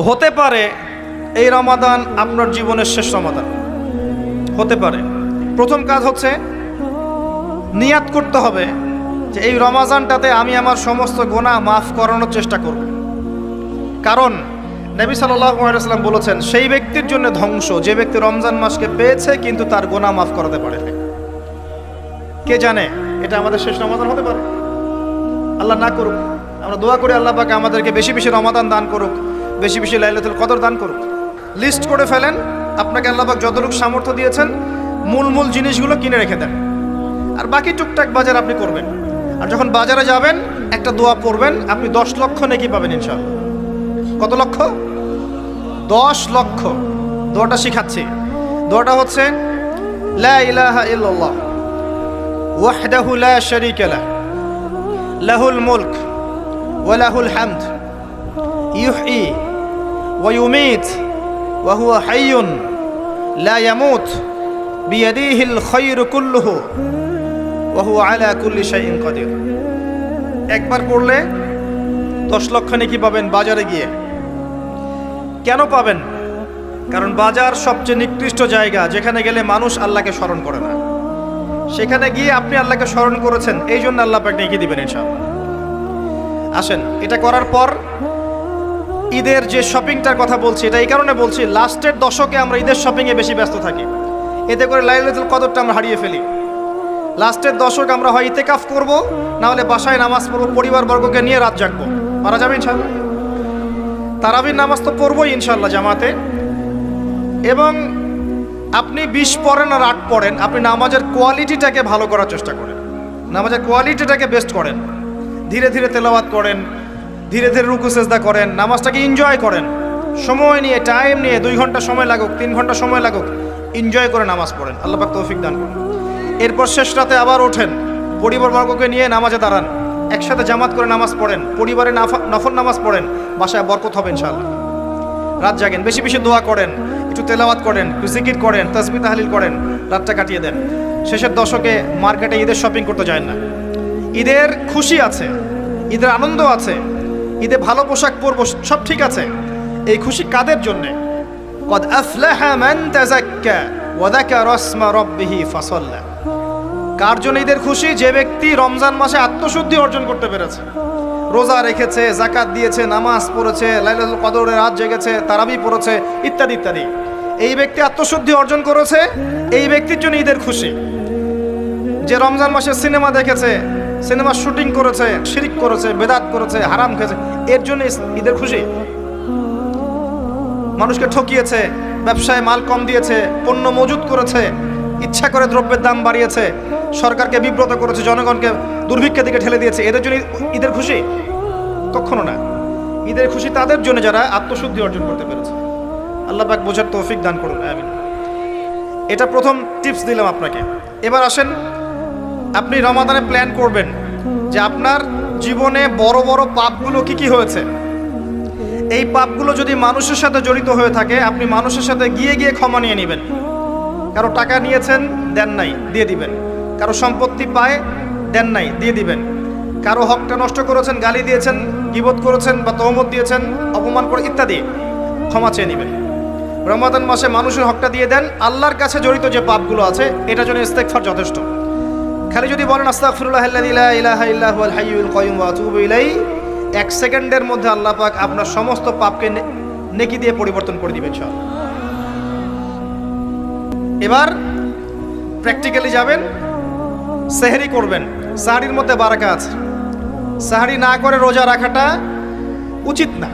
হতে পারে এই রমাদান আপনার জীবনের শেষ রমাদান হতে পারে। প্রথম কাজ হচ্ছে নিয়াত করতে হবে যে এই রমাজানটাতে আমি আমার সমস্ত গুনাহ মাফ করানোর চেষ্টা করব। কারণ নবী সাল্লাল্লাহু আলাইহি ওয়াসাল্লাম বলেছেন, সেই ব্যক্তির জন্য ধ্বংস যে ব্যক্তি রমজান মাসকে পেয়েছে কিন্তু তার গুনাহ মাফ করাতে পারে না। কে জানে এটা আমাদের শেষ রমাদান হতে পারে। আল্লাহ না করুক, আমরা দোয়া করি আল্লাহ পাক আমাদেরকে বেশি বেশি রমাদান দান করুক, বেশি বেশি লাইলাতুল কদর দান করুক। লিস্ট করে ফেলেন, আপনাকে আল্লাহ পাক যতটুকু সামর্থ্য দিয়েছেন মূল মূল জিনিসগুলো কিনে রেখে দেন, আর বাকি টুকটাক বাজার আপনি করবেন। আর যখন বাজারে যাবেন একটা দোয়া পড়বেন, আপনি 10 লক্ষ নেকি পাবেন ইনশাআল্লাহ। কত লক্ষ? 10 লক্ষ। দোয়াটা শিখাচ্ছি। দোয়াটা হচ্ছে লা ইলাহা ইল্লাল্লাহ ওয়াহদাহু লা শারীকা লাহ লাহুল মুলক ওয়া লাহুল হামদ ইউহয়ী ওয়া ইউমীত ওয়া হুয়া হাইয়ুন লা ইয়ামুত বিয়াদিহিল খায়রু কুল্লুহু ওয়া হুয়া আলা কুল্লি শাইইন কাদির। একবার পড়লে 10 লক্ষ নেকি পাবেন বাজারে গিয়ে। কেন পাবেন? কারণ বাজার সবচেয়ে নিকৃষ্ট জায়গা, যেখানে গেলে মানুষ আল্লাহকে স্মরণ করে না। সেখানে গিয়ে আপনি আল্লাহকে স্মরণ করেছেন, এই জন্য আল্লাহ পাক নেকি দিবেন ইনশাআল্লাহ। আসেন, এটা করার পর ঈদের যে শপিংটার কথা বলছি, এটা এই কারণে বলছি, লাস্টের দশকে আমরা ঈদের শপিংয়ে বেশি ব্যস্ত থাকি। এতে করে লাইলাতুল কদরটা আমরা হারিয়ে ফেলি। লাস্টের দশক আমরা হয় ইতিকাফ করব, না হলে বাসায় নামাজ পড়বো, পরিবারবর্গকে নিয়ে রাত জাগবো। পারা যাবে ইনশাআল্লাহ? তারাবির নামাজ তো পড়বোই ইনশাআল্লাহ জামাতে। এবং আপনি 20 পড়েন আর 8 পড়েন, আপনি নামাজের কোয়ালিটিটাকে ভালো করার চেষ্টা করেন, নামাজের কোয়ালিটিটাকে বেস্ট করেন। ধীরে ধীরে তেলাওয়াত করেন, ধীরে ধীরে রুকু সেজদা করেন, নামাজটাকে এনজয় করেন। সময় নিয়ে, টাইম নিয়ে, 2 ঘন্টা সময় লাগুক, 3 ঘন্টা সময় লাগুক, এনজয় করে নামাজ পড়েন। আল্লাহ পাক তৌফিক দান করুন। এরপর শেষ রাতে আবার ওঠেন, পরিবারবর্গকে নিয়ে নামাজে দাঁড়ান, একসাথে জামাত করে নামাজ পড়েন, পরিবারে নফল নামাজ পড়েন, বাসায় বরকত হবে ইনশাআল্লাহ। রাত জাগেন, বেশি বেশি দোয়া করেন, একটু তেলাওয়াত করেন, একটু জিকির করেন, তাসবিহ তাহলিল করেন, রাতটা কাটিয়ে দেন। শেষের দশকে মার্কেটে ঈদের শপিং করতে যায় না। ঈদের খুশি আছে, ঈদের আনন্দ আছে, ঈদে ভালো পোশাক পরবো, সব ঠিক আছে। এই খুশি কাদের জন্যে? কদ আফলাহা মান তাযাক্কা ওয়া যাকারা ইসমা রাব্বিহি ফাসাল্লা। কার জন্য ঈদের খুশি? যে ব্যক্তি রমজান মাসে আত্মশুদ্ধি অর্জন করতে পেরেছে, রোজা রেখেছে, যাকাত দিয়েছে, নামাজ পড়েছে, লাইলাতুল কদরের রাত জেগেছে, তারাবি পড়েছে, ইত্যাদি ইত্যাদি। এই ব্যক্তি আত্মশুদ্ধি অর্জন করেছে, এই ব্যক্তির জন্য ঈদের খুশি। যে রমজান মাসে সিনেমা দেখেছে, সিনেমা শুটিং করেছে, শিরক করেছে, বেদাত করেছে, হারাম খেয়েছে, এর জন্য ঈদের খুশি। মানুষকে ঠকিয়েছে, ব্যবসায় মাল কম দিয়েছে, পণ্য মজুত করেছে, ইচ্ছা করে দ্রব্যের দাম বাড়িয়েছে, সরকারকে বিব্রত করেছে, জনগণকে দুর্ভিক্ষের দিকে ঠেলে দিয়েছে, এদের জন্য ঈদের খুশি? কখনো না। ঈদের খুশি তাদের জন্য যারা আত্মশুদ্ধি অর্জন করতে পেরেছে। আল্লাহ পাক বোঝার তৌফিক দান করুন, আমিন। এটা প্রথম টিপস দিলাম আপনাকে। এবার আসেন, আপনি রমাদানে প্ল্যান করবেন যে আপনার জীবনে বড় বড় পাপগুলো কি কি হয়েছে। এই পাপগুলো যদি মানুষের সাথে জড়িত হয়ে থাকে, আপনি মানুষের সাথে গিয়ে গিয়ে ক্ষমা নিয়ে নেবেন। কারো টাকা নিয়েছেন, দেন নাই, দিয়ে দিবেন। কারো সম্পত্তি পায়, দেন নাই, দিয়ে দিবেন। কারো হকটা নষ্ট করেছেন, গালি দিয়েছেন, গীবত করেছেন বা তহমত দিয়েছেন, অপমান করে ইত্যাদি, ক্ষমা চেয়ে নেবেন। রমাদান মাসে মানুষের হকটা দিয়ে দেন। আল্লাহর কাছে জড়িত যে পাপগুলো আছে, এটার জন্য ইস্তেগফার যথেষ্ট। খালি যদি বলেন আস্তাগফিরুল্লাহাল্লাযী লা ইলাহা ইল্লা হুয়াল হাইয়ুল কাইয়্যুম ওয়া আতুবু ইলাইহি, 1 সেকেন্ডের মধ্যে আল্লাহ পাক আপনার সমস্ত পাপকে নেকি দিয়ে পরিবর্তন করে দিবেন ইনশাআল্লাহ। এবার প্র্যাকটিক্যালি যাবেন, সেহরি করবেন। সাহরির মধ্যে বারাকা আছে। সাহরি না করে রোজা রাখাটা উচিত না।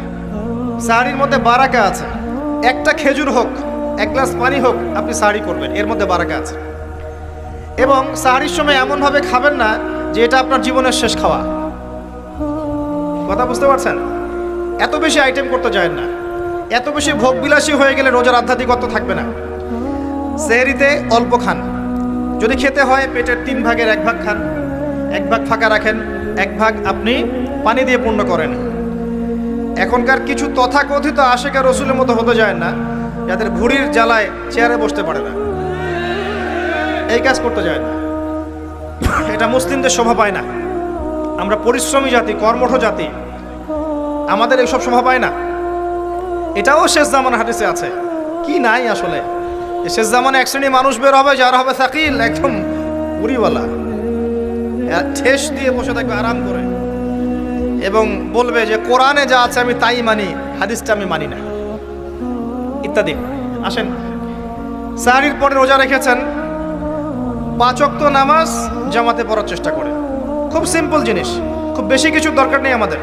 সাহরির মধ্যে বারাকা আছে। একটা খেজুর হোক, 1 গ্লাস পানি হোক, আপনি সাহরি করবেন, এর মধ্যে বারাকা আছে। এবং সাহরির সময় এমনভাবে খাবেন না যে এটা আপনার জীবনের শেষ খাওয়া। কথা বুঝতে পারছেন? এত বেশি আইটেম করতে যায় না, এত বেশি ভোগবিলাসী হয়ে গেলে রোজার আধ্যাত্মিকত্ব থাকবে না। সেহরিতে অল্প খান, যদি খেতে হয় পেটের 3 ভাগের 1 ভাগ খান, 1 ভাগ ফাঁকা রাখেন, 1 ভাগ আপনি পানি দিয়ে পূর্ণ করেন। এখনকার কিছু তথাকথিত আশিকা রসুলের মতো হতে যায় না, যাদের ভুঁড়ির জ্বালায় চেয়ারে বসতে পারে না, এই কাজ করতে যায় না। এটা মুসলিমদের শোভা পায় না। আমরা পরিশ্রমী জাতি, কর্মঠ জাতি, আমাদের এইসব শোভা পায় না। এটাও শেষ জামানার হাদিসে আছে। কি নাই আসলে, শেষ জামানে এক শ্রেণী মানুষ বের হবে যারা হবে সাকিল, একদম উড়িওয়ালা, ঠেস দিয়ে বসে থাকবে আরাম করে, এবং বলবে যে কোরআনে যা আছে আমি তাই মানি, হাদিসটা আমি মানি না, ইত্যাদি। আসেন, সাহরির পরে রোজা রেখেছেন, 5 ওয়াক্ত নামাজ জামাতে পড়ার চেষ্টা করে। খুব সিম্পল জিনিস, খুব বেশি কিছু দরকার নেই আমাদের।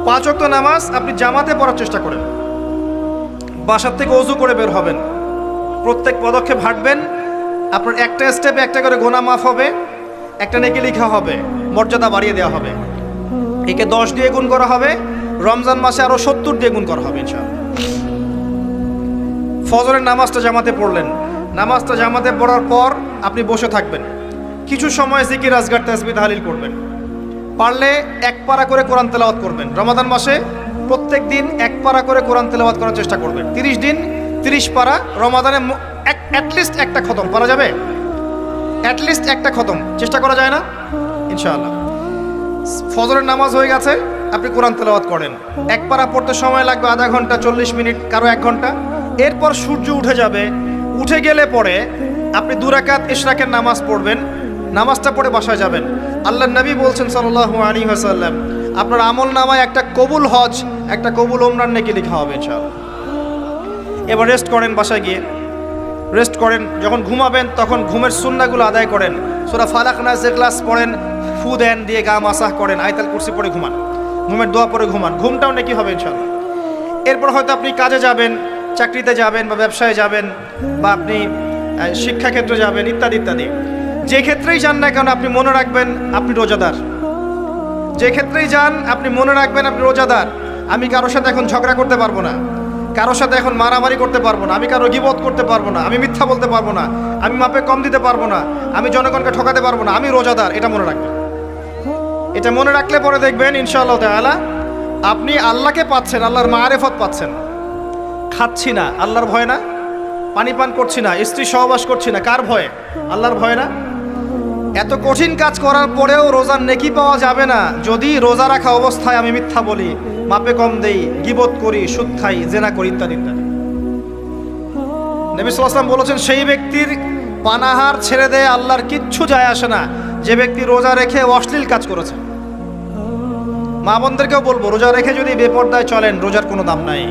5 ওয়াক্ত নামাজ আপনি জামাতে পড়ার চেষ্টা করেন। বাসার থেকে ওযু করে বের হবেন, প্রত্যেক পদক্ষেপ হাঁটবেন, আপনার একটা স্টেপে একটা করে গুনাহ মাফ হবে, একটা নেকি লেখা হবে, মর্যাদা বাড়িয়ে দেওয়া হবে। একে 10 দিয়ে গুণ করা হবে, রমজান মাসে আরো 70 দিয়ে গুণ করা হবে ইনশাআল্লাহ। ফজরের নামাজটা জামাতে পড়লেন, নামাজটা জামাতে পড়ার পর আপনি বসে থাকবেন, কিছু সময় জিকির আজগার তাসবিহ তাহলিল করবেন, পারলে 1 পারা করে কোরআন তেলাওয়াত করবেন। রমাদান মাসে প্রত্যেক দিন 1 পারা করে কোরআন তেলাওয়াত করার চেষ্টা করবেন। 30 দিন 30 পারা, রমাদানে অ্যাটলিস্ট একটা খতম পারা যাবে, অ্যাটলিস্ট একটা খতম চেষ্টা করা যায় না ইনশাআল্লাহ। ফজরের নামাজ হয়ে গেছে, আপনি কোরআন তেলাওয়াত করেন, 1 পারা পড়তে সময় লাগবে আধা ঘন্টা, 40 মিনিট, কারো 1 ঘন্টা। এরপর সূর্য উঠে যাবে, উঠে গেলে পরে আপনি 2 রাকাত ইশরাকের নামাজ পড়বেন, নামাজটা পড়ে বাসায় যাবেন। আল্লাহর নবী বলছেন সাল্লাল্লাহু আলাইহি ওয়াসাল্লাম, আপনার আমল নামায় একটা কবুল হজ, একটা কবুল ওমরার নেকি লেখা হবে ইনশাআল্লাহ। এবার রেস্ট করেন, বাসায় গিয়ে রেস্ট করেন। যখন ঘুমাবেন তখন ঘুমের সুন্নাহগুলো আদায় করেন, সূরা ফালাক নাস ইখলাস পড়েন, ফু দেন, দিয়ে গা মাসাহ করেন, আয়াতুল কুরসি পড়ে ঘুমান, ঘুমের দোয়া পড়ে ঘুমান, ঘুমটাও নেকি হবে ইনশাআল্লাহ। এরপর হয়তো আপনি কাজে যাবেন, চাকরিতে যাবেন, বা ব্যবসায় যাবেন, বা আপনি শিক্ষাক্ষেত্রে যাবেন, ইত্যাদি ইত্যাদি। যে ক্ষেত্রেই যান না কেন আপনি মনে রাখবেন আপনি রোজাদার। যে ক্ষেত্রেই যান আপনি মনে রাখবেন আপনি রোজাদার। আমি কারোর সাথে এখন ঝগড়া করতে পারবো না, কারোর সাথে এখন মারামারি করতে পারবো না, আমি কারো গীবত করতে পারবো না, আমি মিথ্যা বলতে পারবো না, আমি মাপে কম দিতে পারবো না, আমি জনগণকে ঠকাতে পারবো না, আমি রোজাদার। এটা মনে রাখবেন। এটা মনে রাখলে পরে দেখবেন ইনশাআল্লাহ তাআলা আপনি আল্লাহকে পাচ্ছেন, আল্লাহর মারিফত পাচ্ছেন। খাচ্ছি না আল্লাহর ভয় না, পানি পান করছি না, স্ত্রী সহবাস করছি না, কার ভয়ে? আল্লাহর ভয় না? এত কঠিন কাজ করার পরেও রোজার নেকি পাওয়া যাবে না যদি রোজা রাখা অবস্থায় আমি মিথ্যা বলি, মাপে কম দেই, গীবত করি, সুদ খাই, জেনা করি, ইত্যাদি ইত্যাদি। নবী সাল্লাল্লাহু আলাইহি ওয়াসাল্লাম বলেছেন সেই ব্যক্তির পানাহার ছেড়ে দেয় আল্লাহর কিচ্ছু যায় আসে না যে ব্যক্তি রোজা রেখে অশ্লীল কাজ করেছে। মা বোনদেরকেও বলবো, রোজা রেখে যদি বেপরদায় চলেন রোজার কোনো দাম নাই।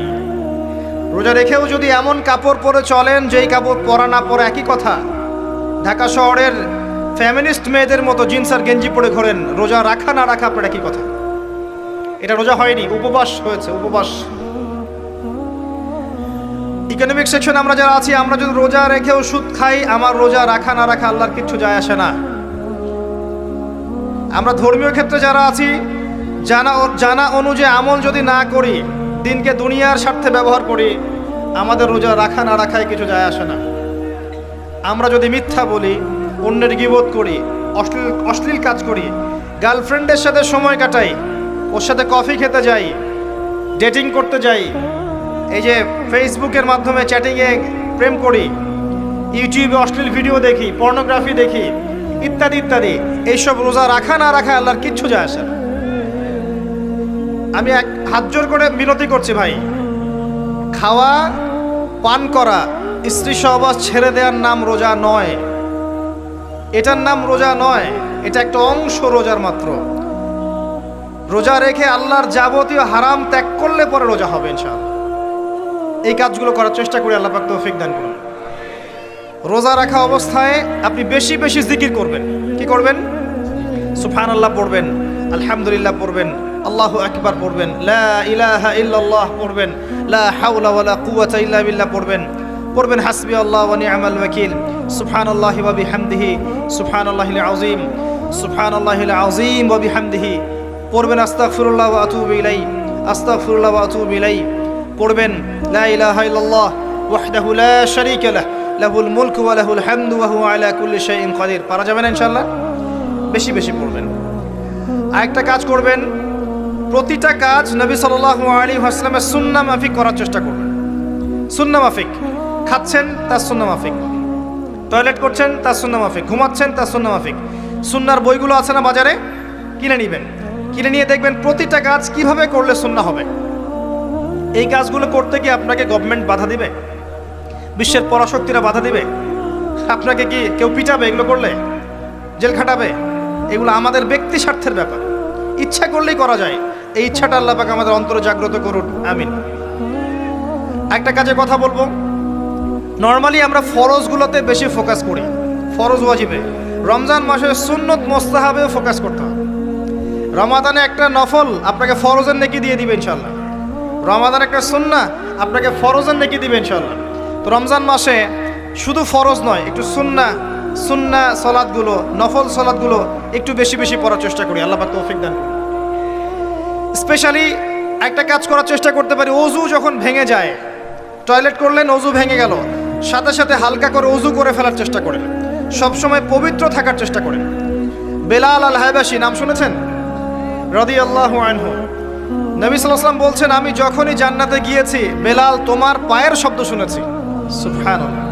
রোজা রেখেও যদি এমন কাপড় পরে চলেন যেই কাপড় পরা না পরা একই কথা, ঢাকা শহরের ফ্যামিনিস্ট মেয়েদের মতো জিন্স আর গেঞ্জি পরে ঘোরেন, রোজা রাখা না রাখা আপনার একই কথা। এটা রোজা হয়নি, উপবাস হয়েছে, উপবাস। ইকোনমিক সেকশন আমরা যারা আছি, আমরা যদি রোজা রেখেও সুদ খাই, আমার রোজা রাখা না রাখা আল্লাহর কিচ্ছু যায় আসে না। আমরা ধর্মীয় ক্ষেত্রে যারা আছি, জানা অনুযায়ী আমল যদি না করি, দিনকে দুনিয়ার স্বার্থে ব্যবহার করি, আমাদের রোজা রাখা না রাখায় কিছু যায় আসে না। আমরা যদি মিথ্যা বলি, অন্যের গীবত করি, অশ্লীল কাজ করি, গার্লফ্রেন্ডের সাথে সময় কাটাই, ওর সাথে কফি খেতে যাই, ডেটিং করতে যাই, এই যে ফেসবুকের মাধ্যমে চ্যাটিংয়ে প্রেম করি, ইউটিউবে অশ্লীল ভিডিও দেখি, পর্নোগ্রাফি দেখি, ইত্যাদি ইত্যাদি, এইসব রোজা রাখা না রাখা আল্লাহর কিচ্ছু যায় আসে না। আমি হাত জোর করে বিনতি করছি ভাই, খাওয়া পান করা, স্ত্রী সহবাস ছেড়ে দেওয়ার নাম রোজা নয়, এটার নাম রোজা নয়, এটা একটা অংশ রোজার মাত্র। রোজা রেখে আল্লাহর যাবতীয় হারাম ত্যাগ করলে পরে রোজা হবে ইনশাআল্লাহ। এই কাজগুলো করার চেষ্টা করি, আল্লাহ পাক তৌফিক দান করুন। রোজা রাখা অবস্থায় আপনি বেশি বেশি জিকির করবেন। কি করবেন? সুবহানাল্লাহ পড়বেন, আলহামদুলিল্লাহ পড়বেন, আল্লাহু আকবার পড়বেন, লা ইলাহা ইল্লাল্লাহ পড়বেন, লা হাওলা ওয়ালা কুওয়াতা ইল্লা বিল্লাহ পড়বেন হাসবি আল্লাহ ওয়া নি'মাল ওয়াকিল, সুবহানাল্লাহি ওয়া বিহামদিহি, সুবহানাল্লাহিল আযীম, সুবহানাল্লাহিল আযীম ওয়া বিহামদিহি। পড়বেন আস্তাগফিরুল্লাহ ওয়া আতুবু ইলাইহি, আস্তাগফিরুল্লাহ ওয়া আতুবু ইলাইহি। পড়বেন লা ইলাহা ইল্লাল্লাহ ওয়াহদাহু লা শারীকা লাহ, লাহুল মুলকু ওয়া লাহুল হামদু ওয়া হুয়া আলা কুল্লি শাইইন কাদির। পারা যাবে না ইনশাআল্লাহ? বেশি বেশি পড়বেন। আরেকটা কাজ করবেন, প্রতিটা কাজ নবী সাল্লাল্লাহু আলাইহি ওয়াসাল্লামের সুন্নাহ মাফিক করার চেষ্টা করবেন। সুন্নাহ মাফিক, খাচ্ছেন তার সুন্নাহ মাফিক, টয়লেট করছেন তার সুন্নাহ মাফিক, ঘুমাচ্ছেন তার সুন্নাহ মাফিক। সুন্নাহর বইগুলো আছে না বাজারে, কিনে নেবেন, কিনে নিয়ে দেখবেন প্রতিটা কাজ কিভাবে করলে সুন্নাহ হবে। এই কাজগুলো করতে কি আপনাকে গভর্নমেন্ট বাধা দিবে? বিশ্বের পরাশক্তিরা বাধা দিবে? আপনাকে কি কেউ পিটাবে এগুলো করলে? জেল খাটাবে? এগুলো আমাদের ব্যক্তি স্বার্থের ব্যাপার, ইচ্ছা করলেই করা যায়। এই ইচ্ছাটা আল্লাহ পাক আমাদের অন্তরে জাগ্রত করুন, আমিন। একটা কাজে কথা বলবো, নর্মালি আমরা ফরজগুলোতে বেশি ফোকাস করি, ফরজ ওয়াজিবে। রমজান মাসে সুন্নত মোস্তাহাবেও ফোকাস করতে হবে। রমাদানে একটা নফল আপনাকে ফরজের নেকি দিয়ে দিবে ইনশাল্লাহ। রমাদান একটা সুন্নাহ আপনাকে ফরজের নেকি দিবে ইনশাল্লাহ। তো রমজান মাসে শুধু ফরজ নয়, একটু সুন্নাহ সলাৎগুলো, নফল সলাৎগুলো একটু বেশি বেশি পড়ার চেষ্টা করি। আল্লাহ পাক তৌফিক দান করুন। স্পেশালি একটা কাজ করার চেষ্টা করতে পারি, অজু যখন ভেঙে যায়, টয়লেট করলেন অজু ভেঙে গেল, সাথে সাথে হালকা করে অজু করে ফেলার চেষ্টা করেন। সবসময় পবিত্র থাকার চেষ্টা করেন। বেলাল আল হায়বাশী নাম শুনেছেন? রাদিয়াল্লাহু আনহু। নবী সাল্লাল্লাহু আলাইহি ওয়াসাল্লাম বলছেন, আমি যখনই জান্নাতে গিয়েছি বেলাল তোমার পায়ের শব্দ শুনেছি। সুবহানাল্লাহ।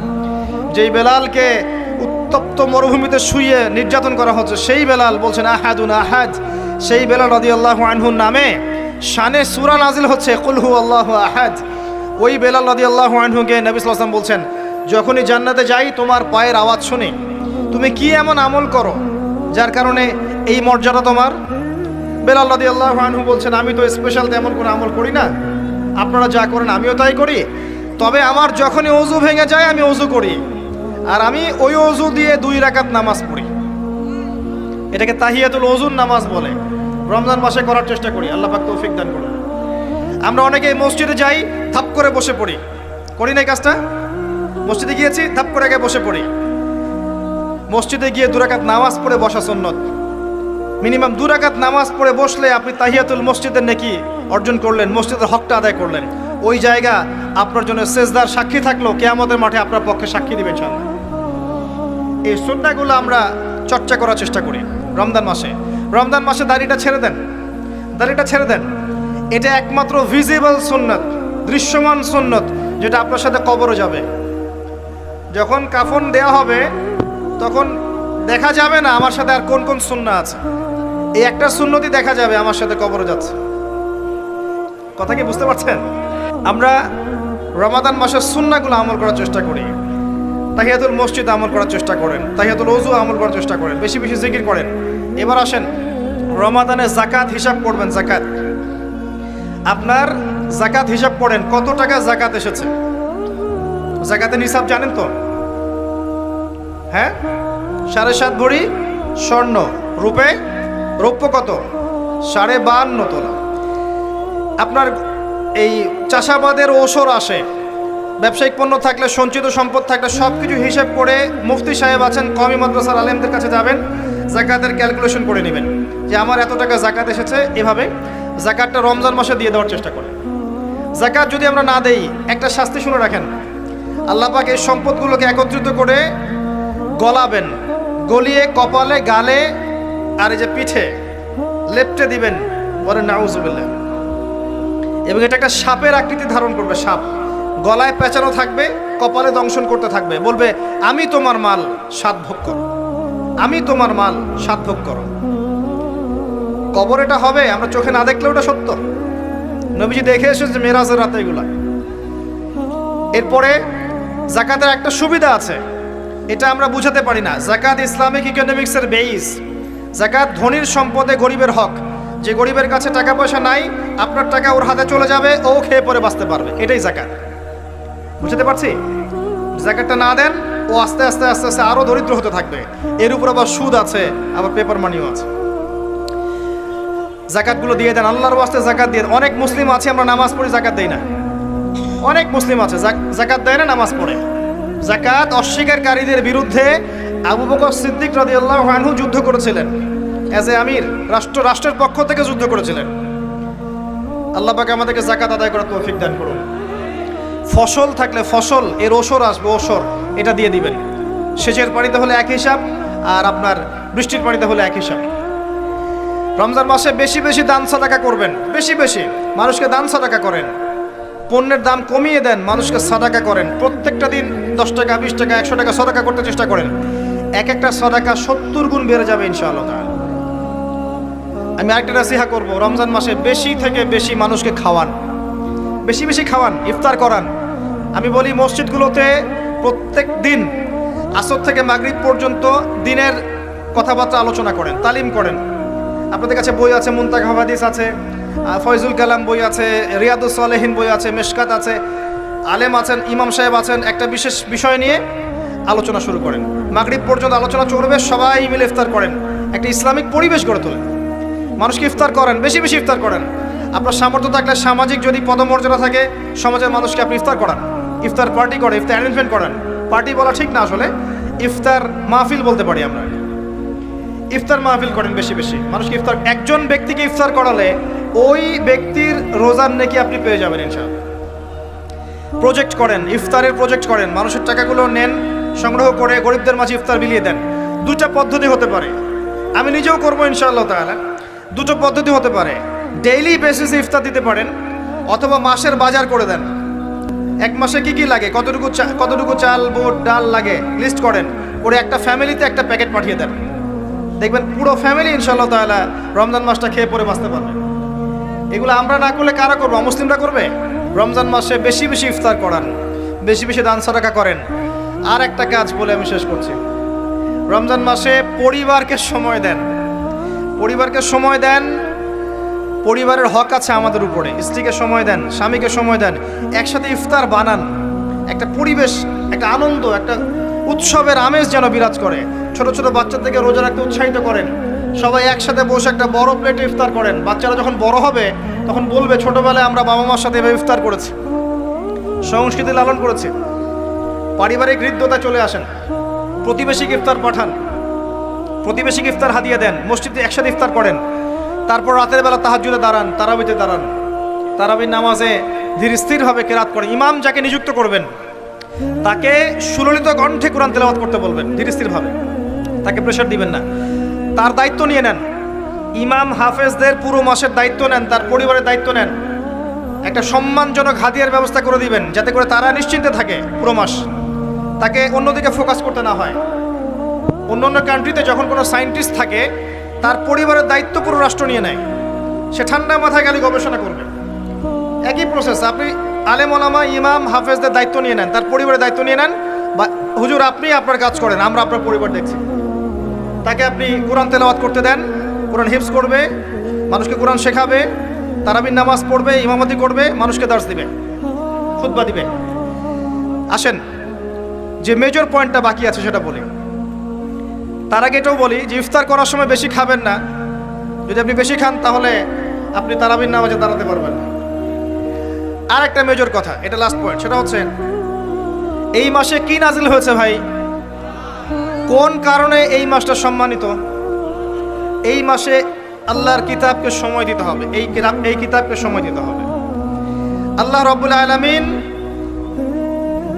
যেই বেলালকে উত্তপ্ত মরুভূমিতে শুইয়ে নির্যাতন করা হচ্ছে, সেই বেলাল বলছেন আহাদুন আহাদ। সেই বেলাল রাদিয়াল্লাহু আনহুর নামে শানে সূরা নাজিল হচ্ছে কুল হুয়াল্লাহু আহাদ। ওই বেলাল রাদিয়াল্লাহু আনহুকে নবী সাল্লাল্লাহু আলাইহি ওয়াসাল্লাম বলছেন, যখনই জান্নাতে যাই তোমার পায়ের আওয়াজ শুনি। তুমি কি এমন আমল করো যার কারণে এই মর্যাদা তোমার? বেলাল রাদিয়াল্লাহু আনহু বলছেন, আমি তো স্পেশাল তেমন কোনো আমল করি না, আপনারা যা করেন আমিও তাই করি। তবে আমার যখনই ওযু ভেঙে যায় আমি ওযু করি, আর আমি ওই ওযু দিয়ে 2 রাকাত নামাজ পড়ি। এটাকে তাহিয়াতুল ওযুর নামাজ বলে। রমজান মাসে করার চেষ্টা করি, আল্লাহ পাক তৌফিক দান করুন। আমরা অনেকে মসজিদে যাই, থাপ করে বসে পড়ি, করি না এই কাজটা? মসজিদে গিয়েছি, থাপ করে আগে বসে পড়ি। মসজিদে গিয়ে 2 রাকাত নামাজ পড়ে বসা সুন্নত। মিনিমাম 2 রাকাত নামাজ পড়ে বসলে আপনি তাহিয়াতুল মসজিদের নেকি অর্জন করলেন, মসজিদের হকটা আদায় করলেন। ওই জায়গা আপনার জন্য সেজদার সাক্ষী থাকলো, কিয়ামতের মাঠে আপনার পক্ষে সাক্ষী দিবেন ইনশাআল্লাহ। এই সুন্নাহগুলো আমরা চর্চা করার চেষ্টা করি রমজান মাসে। রমজান মাসে দাড়িটা ছেড়ে দেন, দাড়িটা ছেড়ে দেন। এটা একমাত্র ভিজিবল সুন্নাত, দৃশ্যমান সুন্নাত, যেটা আপনার সাথে কবরও যাবে। যখন কাফন দেয়া হবে তখন দেখা যাবে না আমার সাথে আর কোন কোন সুন্নাহ আছে। এই একটা সুন্নতই দেখা যাবে আমার সাথে কবরে যাচ্ছে। কথা কি বুঝতে পারছেন? আমরা রমাদান মাসের সুন্নাহগুলো আমল করার চেষ্টা করি। তাহিয়াতুল মসজিদ আমল করার চেষ্টা করেন, তাহিয়াতুল ওযু আমল করার চেষ্টা করেন, বেশি বেশি জিকির করেন। এবার আসেন, রমাদানে যাকাত হিসাব করবেন। যাকাত, আপনার যাকাত হিসাব করেন, কত টাকা যাকাত এসেছে। যাকাতের হিসাব জানেন তো? হ্যাঁ, 7.5 ভরি স্বর্ণ, রৌপ্য কত? 52.5 তোলা। আপনার এই চাষাবাদের ওসর আসে, ব্যবসায়িক পণ্য থাকলে, সঞ্চিত সম্পদ থাকলে সব কিছু হিসাব করে মুফতি সাহেব আছেন, কওমি মাদ্রাসার আলেমদের কাছে যাবেন, যাকাতের ক্যালকুলেশন করে নেবেন যে আমার এত টাকা যাকাত এসেছে। এভাবে যাকাতটা রমজান মাসে দিয়ে দেওয়ার চেষ্টা করেন। যাকাত যদি আমরা না দেই, একটা শাস্তি শুনে রাখেন, আল্লাহ পাক এই সম্পদগুলোকে একত্রিত করে গলাবেন, গলিয়ে কপালে, গালে আর এই যে পিঠে লেপটে দিবেন, বলেন নাউজুবিল্লাহ। এবং এটা একটা সাপের আকৃতি ধারণ করবে, সাপ গলায় পেঁচানো থাকবে, কপালে দংশন করতে থাকবে, বলবে আমি তোমার মাল 7 ভোগ করো, আমি তোমার মাল 7 ভোগ করো। কবর এটা হবে, আমরা চোখে না দেখলেও এটা সত্য। নবীজি দেখে এসেছে মেরাজের রাতে এগুলা। এরপরে যাকাতের একটা সুবিধা আছে, এটা আমরা বুঝাতে পারি না। যাকাত ইসলামিক ইকোনমিক্সের বেইস। যাকাত ধনীর সম্পদে গরিবের হক। যে গরিবের কাছে টাকা পয়সা নাই, আপনার টাকা ওর হাতে চলে যাবে, ও খেয়ে পরে বাঁচতে পারবে, এটাই যাকাত। বুঝতে পারছি? যাকাতটা না দেন, ও আস্তে আস্তে আস্তে আস্তে আরো দরিদ্র হতে থাকবে। এর উপর আবার সুদ আছে, আবার পেপার মানিও আছে। যাকাতগুলো দিয়ে দেন, আল্লাহর ওয়াস্তে যাকাত দিয়ে দেন। অনেক মুসলিম আছে আমরা নামাজ পড়ি, যাকাত দেই না। অনেক মুসলিম আছে যাকাত দেয় না, নামাজ পড়ে। যাকাত অস্বীকারীদের বিরুদ্ধে আবু বকর সিদ্দিক রাদিয়াল্লাহু আনহু যুদ্ধ করেছিলেন। এজ এ আমির, রাষ্ট্রের পক্ষ থেকে যুদ্ধ করেছিলেন। আল্লাহ পাক আমাদেরকে যাকাত আদায় করার তৌফিক দান করুন। ফসল থাকলে ফসল, এর ওসর আসবে, ওসর এটা দিয়ে দিবেন। সেচের পানিতে হলে এক হিসাব, আর আপনার বৃষ্টির পানিতে হলে এক হিসাব। রমজান মাসে বেশি বেশি দান সাদাকা করবেন, বেশি বেশি মানুষকে দান সাদাকা করেন। পণ্যের দাম কমিয়ে দেন, মানুষকে সাদাকা করেন। প্রত্যেকটা দিন 10 টাকা, 20 টাকা, 100 টাকা সাদাকা করতে চেষ্টা করেন। এক একটা সাদাকা 70 গুণ বেড়ে যাবে ইনশাআল্লাহ তাআলা। আমি আরেকটা নাসিহা করব, রমজান মাসে বেশি থেকে বেশি মানুষকে খাওয়ান। বেশি বেশি খাওয়ান, ইফতার করান। আমি বলি মসজিদগুলোতে প্রত্যেক দিন আসর থেকে মাগরিব পর্যন্ত দিনের কথাবার্তা আলোচনা করেন, তালিম করেন। আপনাদের কাছে বই আছে, মুনতাকা হাদিস আছে, ফয়জুল কালাম বই আছে, রিয়াদুস সালেহিন বই আছে, মেশকাত আছে, আলেম আছেন, ইমাম সাহেব আছেন, একটা বিশেষ বিষয় নিয়ে আলোচনা শুরু করেন। মাগরিব পর্যন্ত আলোচনা চলবে, সবাই মিলে ইফতার করেন, একটা ইসলামিক পরিবেশ গড়ে তোলেন। মানুষকে ইফতার করেন, বেশি বেশি ইফতার করেন। আপনার সামর্থ্য থাকলে, সামাজিক যদি পদমর্যাদা থাকে, সমাজের মানুষকে আপনি ইফতার করান, ইফতার পার্টি করেন, ইফতার অ্যারেঞ্জমেন্ট করেন। পার্টি বলা ঠিক না, আসলে ইফতার মাহফিল বলতে পারি আমরা। ইফতার মাহফিল করেন বেশি বেশি, মানুষকে ইফতার। একজন ব্যক্তিকে ইফতার করালে ওই ব্যক্তির রোজার নেকি আপনি পেয়ে যাবেন ইনশাআল্লাহ। প্রজেক্ট করেন, ইফতারের প্রজেক্ট করেন, মানুষের টাকাগুলো নেন, সংগ্রহ করে গরিবদের মাঝে ইফতার বিলিয়ে দেন। দুটা পদ্ধতি হতে পারে, আমি নিজেও করবো ইনশাআল্লাহ তাআলা। দুটো পদ্ধতি হতে পারে, ডেইলি বেসিসে ইফতার দিতে পারেন, অথবা মাসের বাজার করে দেন। এক মাসে কি কি লাগে, কতটুকু চাল, বুট, ডাল লাগে লিস্ট করেন, করে একটা ফ্যামিলিতে একটা প্যাকেট পাঠিয়ে দেন। দেখবেন পুরো ফ্যামিলি ইনশাআল্লাহ তাআলা রমজান মাসটা খেয়ে পরে বাঁচতে পারবে। এগুলো আমরা না করলে কারা করবো? অমুসলিমরা করবে। রমজান মাসে বেশি বেশি ইফতার করান, বেশি বেশি দান সাদাকা করেন। আর একটা কাজ বলে আমি শেষ করছি, রমজান মাসে পরিবারকে সময় দেন। পরিবারকে সময় দেন, পরিবারের হক আছে আমাদের উপরে। স্ত্রীকে সময় দেন, স্বামীকে সময় দেন, একসাথে ইফতার বানান। একটা পরিবেশ, একটা আনন্দ, একটা উৎসবের আমেজ যেন বিরাজ করে। ছোট ছোট বাচ্চাদেরকে রোজা রাখতে উৎসাহিত করেন। সবাই একসাথে বসে একটা বড় প্লেটে ইফতার করেন। বাচ্চারা যখন বড় হবে তখন বলবে, ছোটবেলায় আমরা বাবা মার সাথে এভাবে ইফতার করেছি, সংস্কৃতি লালন করেছি। পারিবারিক হৃদ্যতা চলে আসেন, প্রতিবেশীকে ইফতার পাঠান, প্রতিবেশীকে ইফতার হাদিয়া দেন, মসজিদে একসাথে ইফতার করেন। তারপর রাতের বেলা তাহাজ্জুদে দাঁড়ান, তারাবিতে দাঁড়ান, তারাবির নামাজে ধীর স্থিরভাবে কেরাত করেন। ইমাম যাকে নিযুক্ত করবেন তাকে সুললিত কণ্ঠে কোরআন তেলাওয়াত করতে বলবেন, ধীর স্থিরভাবে, তাকে প্রেশার দিবেন না। তার দায়িত্ব নিয়ে নেন। ইমাম হাফেজদের পুরো মাসের দায়িত্ব নেন, তার পরিবারের দায়িত্ব নেন। একটা সম্মানজনক হাদিয়ার ব্যবস্থা করে দিবেন, যাতে করে তারা নিশ্চিন্তে থাকে পুরো মাস, তাকে অন্যদিকে ফোকাস করতে না হয়। অন্য অন্য কান্ট্রিতে যখন কোনো সায়েন্টিস্ট থাকে, তার পরিবারের দায়িত্ব পুরো রাষ্ট্র নিয়ে নেয়। সে ঠান্ডা মাথায় গেলে গবেষণা করবে। একই প্রসেস, আপনি আলেম ওলামা, ইমাম, হাফেজদের দায়িত্ব নিয়ে নেন, তার পরিবারের দায়িত্ব নিয়ে নেন। বা হুজুর আপনি আপনার কাজ করেন, আমরা আপনার পরিবার দেখছি। তাকে আপনি কোরআন তেলাওয়াত করতে দেন, কোরআন হিফজ করবে, মানুষকে কোরআন শেখাবে, তারাবির নামাজ পড়বে, ইমামতি করবে, মানুষকে দার্স দিবে, খুতবা দিবে। আসেন, যে মেজর পয়েন্টটা বাকি আছে সেটা বলি। তার আগে এটাও বলি যে ইফতার করার সময় বেশি খাবেন না। যদি আপনি বেশি খান তাহলে আপনি তারাবির নামাজে দাঁড়াতে পারবেন না। আর একটা মেজর কথা, এটা লাস্ট পয়েন্ট, সেটা হচ্ছে এই মাসে কি নাজিল হয়েছে ভাই? কোন কারণে এই মাসটা সম্মানিত? এই মাসে আল্লাহর কিতাবকে সময় দিতে হবে, এই কিতাবকে সময় দিতে হবে। আল্লাহ রাব্বুল আলামিন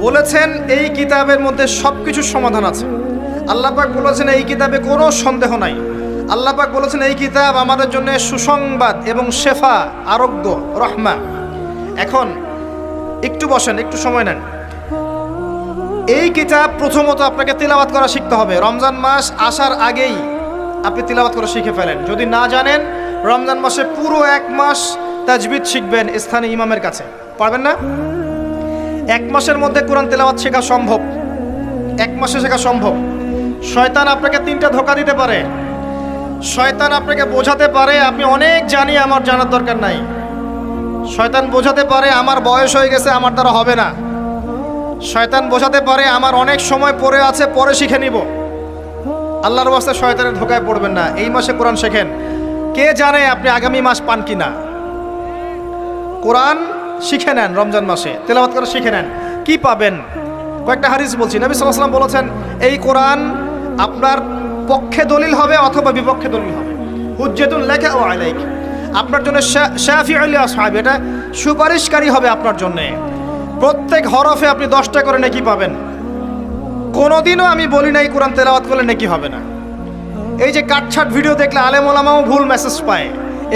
বলেছেন এই কিতাবের মধ্যে সবকিছুর সমাধান আছে। আল্লাহ পাক বলেছেন এই কিতাবে কোনো সন্দেহ নাই। আল্লাহ পাক বলেছেন এই কিতাব আমাদের জন্য সুসংবাদ এবং শেফা, আরোগ্য, রহমা। এখন একটু বসেন, একটু সময় নেন। এই কিতাব প্রথমত আপনাকে তিলাওয়াত করা শিখতে হবে। রমজান মাস আসার আগেই আপনি তিলাওয়াত করা শিখে ফেলেন। যদি না জানেন, রমজান মাসে পুরো এক মাস তাজবিদ শিখবেন স্থানীয় ইমামের কাছে। পারবেন না? এক মাসের মধ্যে কোরআন তেলাওয়াত শেখা সম্ভব, এক মাসে শেখা সম্ভব। শয়তান আপনাকে তিনটা ধোঁকা দিতে পারে। শয়তান আপনাকে বোঝাতে পারে আপনি অনেক জানি, আমার জানার দরকার নাই। শয়তান বোঝাতে পারে আমার বয়স হয়ে গেছে, আমার দ্বারা হবে না। শয়তান বোঝাতে পারে আমার অনেক সময় পড়ে আছে, পরে শিখে নিব। আল্লাহর ওয়াস্তে শয়তানের ধোঁকায় পড়বেন না। এই মাসে কোরআন শেখেন। কে জানে আপনি আগামী মাস পান কিনা। কোরআন শিখে নেন, রমজান মাসে তেলাওয়াত করে শিখে নেন। কি পাবেন? কয়েকটা হাদিস বলছি। নবী সাল্লাল্লাহু আলাইহি ওয়াসাল্লাম বলেছেন এই কোরআন আপনার পক্ষে দলিল হবে অথবা বিপক্ষে দলিল হবে। হুজ্জাতুন লাকা ওয়া আলাইক, আপনার জন্য শাফিউল লি আসহাবি, এটা সুপারিশকারী হবে আপনার জন্য। প্রত্যেক হরফে আপনি 10টা করে নেকি পাবেন। কোনোদিনও আমি বলি নাই কোরআন তেলাওয়াত করলে নেকি হবে না। এই যে কাটছাট ভিডিও দেখলে আলেম ওলামাও ভুল মেসেজ পায়,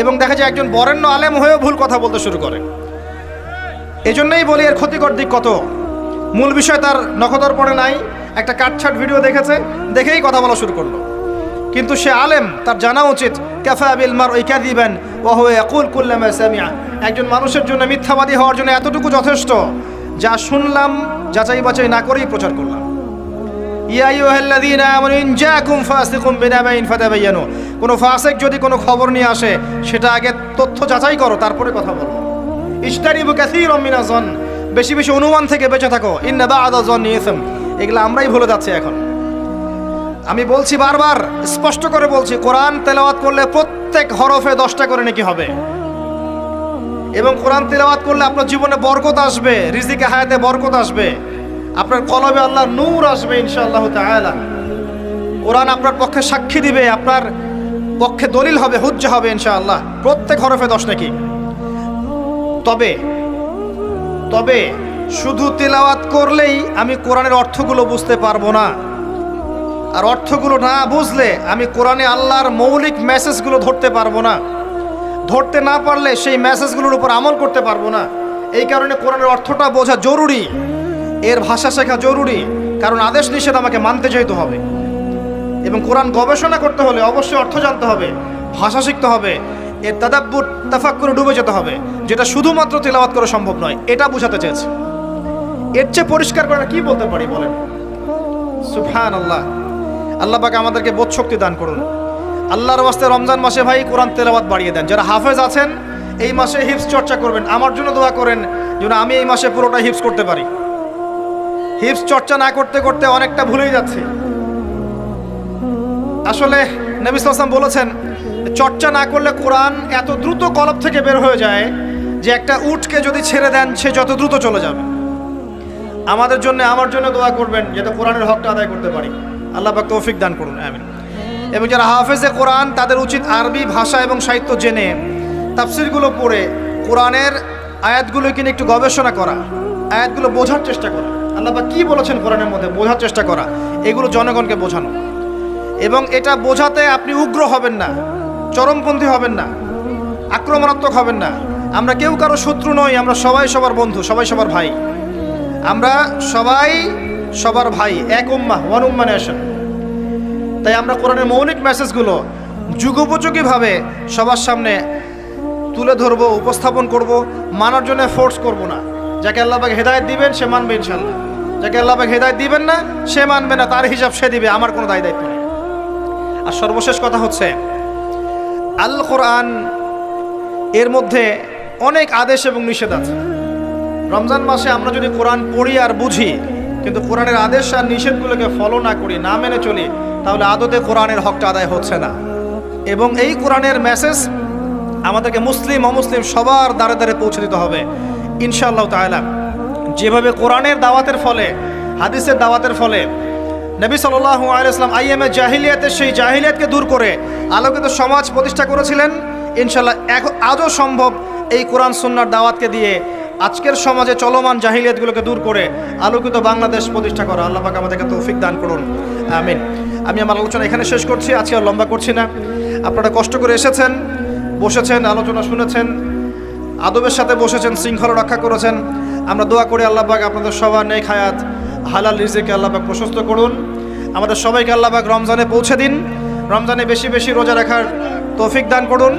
এবং দেখা যায় একজন বরেণ্য আলেম হয়েও ভুল কথা বলতে শুরু করে। এজন্যই বলি এর ক্ষতিকর দিক কত। মূল বিষয় তার নখদর পড়ে নাই, একটা কাটছাট ভিডিও দেখেছে, দেখেই কথা বলা শুরু করলো। কিন্তু সে আলেম, তার জানা উচিত কাফা বিল মারই কাযিবান ওয়া হুয়া ইয়াকুল কুল্লামা সামিআ। একজন মানুষের জন্য মিথ্যাবাদী হওয়ার জন্য এতটুকু যথেষ্ট, যা শুনলাম যাচাই বাছাই না করেই প্রচার করলাম। ইয়া আইয়ুহাল্লাযীনা আমানু ইন জাআকুম ফাসিকুম বিনাবাইন ফাতাবায়ানু। কোনো ফাসিক যদি কোনো খবর নিয়ে আসে, সেটা আগে তথ্য যাচাই করো, তারপরে কথা বলো। ইজতানিবু কাসীরাম মিনাজ যন, বেশি বেশি অনুমান থেকে বেঁচে থাকো। ইন্না বা'দা যন্নি ইসম। এগুলো আমরাই ভুলে যাচ্ছি এখন। আমি বলছি, বারবার স্পষ্ট করে বলছি, কোরআন তেলাওয়াত করলে প্রত্যেক হরফে 10টা করে নেকি হবে, এবং কোরআন তেলাওয়াত করলে আপনার জীবনে বরকত আসবে, রিজিকে হায়াতে বরকত আসবে, আপনার কলবে আল্লাহর নূর আসবে ইনশাআল্লাহ তাআলা। কোরআন আপনার পক্ষে সাক্ষী দিবে, আপনার পক্ষে দলিল হবে, হুজ্জা হবে ইনশাআল্লাহ। প্রত্যেক হরফে 10 নেকি। তবে শুধু তেলাওয়াত করলেই আমি কোরআনের অর্থগুলো বুঝতে পারবো না, আর অর্থগুলো না বুঝলে আমি কোরআনে আল্লাহর মৌলিক মেসেজগুলো ধরতে পারবো না। ধরতে না পারলে সেই মেসেজগুলোর উপর আমল করতে পারবো না। এই কারণে কোরআনের অর্থটা বোঝা জরুরি, এর ভাষা শেখা জরুরি, কারণ আদেশ নিষেধ আমাকে মানতে চাইতে হবে। এবং কোরআন গবেষণা করতে হলে অবশ্যই অর্থ জানতে হবে, ভাষা শিখতে হবে, এর তাদাব্বুর তাফাক্কুরে ডুবে যেতে হবে, যেটা শুধুমাত্র তেলাওয়াত করা সম্ভব নয়। এটা বোঝাতে চেয়েছে। এর চেয়ে পরিষ্কার করে কি বলতে পারি বলেন? সুবহানাল্লাহ। আল্লাহ পাক আমাদেরকে বোধ শক্তি দান করুন। আল্লাহর ওয়াস্তে রমজান মাসে ভাই কোরআন তেলাওয়াত বাড়িয়ে দেন। যারা হাফেজ আছেন এই মাসে হিফজ চর্চা করবেন। আমার জন্য দোয়া করেন যেন আমি এই মাসে পুরোটা হিফজ করতে পারি। হিফজ চর্চা না করতে করতে অনেকটা ভুলেই যাচ্ছে। আসলে নবী সাল্লাল্লাহু আলাইহি ওয়াসাল্লাম বলেছেন, চর্চা না করলে কোরআন এত দ্রুত কলব থেকে বের হয়ে যায় যে একটা উটকে যদি ছেড়ে দেন সে যত দ্রুত চলে যাবে। আমাদের জন্য, আমার জন্য দোয়া করবেন যাতে কোরআনের হকটা আদায় করতে পারি। আল্লাহ পাক তৌফিক দান করুন, আমিন। এবং যারা হাফেজে কোরআন, তাদের উচিত আরবি ভাষা এবং সাহিত্য জেনে তাফসিরগুলো পড়ে কোরআনের আয়াতগুলোকে নিয়ে একটু গবেষণা করা, আয়াতগুলো বোঝার চেষ্টা করা, আল্লাহ পাক কী বলেছেন কোরআনের মধ্যে বোঝার চেষ্টা করা, এগুলো জনগণকে বোঝানো। এবং এটা বোঝাতে আপনি উগ্র হবেন না, চরমপন্থী হবেন না, আক্রমণাত্মক হবেন না। আমরা কেউ কারো শত্রু নই, আমরা সবাই সবার বন্ধু, সবাই সবার ভাই। আমরা সবাই সবার ভাই, এক উম্মাহ, ওয়ান উম্মাহ নেশন। তাই আমরা কোরআনের মৌলিক মেসেজগুলো যুগোপযোগীভাবে সবার সামনে তুলে ধরবো, উপস্থাপন করব, মানার জন্য ফোর্স করব না। যাকে আল্লাহ পাক হেদায়েত দিবেন সে মানবে ইনশাআল্লাহ, যাকে আল্লাহ পাক হেদায়েত দিবেন না সে মানবে না, তার হিসাব সে দিবে, আমার কোনো দায় দায়িত্ব নেই। আর সর্বশেষ কথা হচ্ছে, আল কোরআন এর মধ্যে অনেক আদেশ এবং নিষেধ আছে। রমজান মাসে আমরা যদি কোরআন পড়ি আর বুঝি, কিন্তু কোরআনের আদেশ আর নিষেধগুলোকে ফলো না করি, না মেনে চলি, তাহলে আদতে কোরআনের হকটা আদায় হচ্ছে না। এবং এই কোরআনের মেসেজ আমাদেরকে মুসলিম অমুসলিম সবার দ্বারে দ্বারে পৌঁছে দিতে হবে ইনশাআল্লাহ তাআলা। যেভাবে কোরআনের দাওয়াতের ফলে, হাদিসের দাওয়াতের ফলে নবী সাল্লাল্লাহু আলাইহি ওয়াসাল্লাম আইয়ামে জাহিলিয়াতের সেই জাহিলিয়াতকে দূর করে আলোকিত সমাজ প্রতিষ্ঠা করেছিলেন, ইনশাআল্লাহ আজও সম্ভব এই কোরআন সুন্নাহর দাওয়াতকে দিয়ে আজকের সমাজে চলমান জাহিলিয়াতগুলোকে দূর করে আলোকিত বাংলাদেশ প্রতিষ্ঠা করা। আল্লাহ পাক আমাদেরকে তৌফিক দান করুন, আমিন। আমি আমার আলোচনা এখানে শেষ করছি, আজকে আর লম্বা করছি না। আপনারা কষ্ট করে এসেছেন, বসেছেন, আলোচনা শুনেছেন, আদবের সাথে বসেছেন, শৃঙ্খলা রক্ষা করেছেন। আমরা দোয়া করি আল্লাহ পাক আপনাদের সবার নেক হায়াত, হালাল রিজিকে আল্লাহ পাক প্রশস্ত করুন। আমাদের সবাইকে আল্লাহ পাক রমজানে পৌঁছে দিন, রমজানে বেশি বেশি রোজা রাখার তৌফিক দান করুন।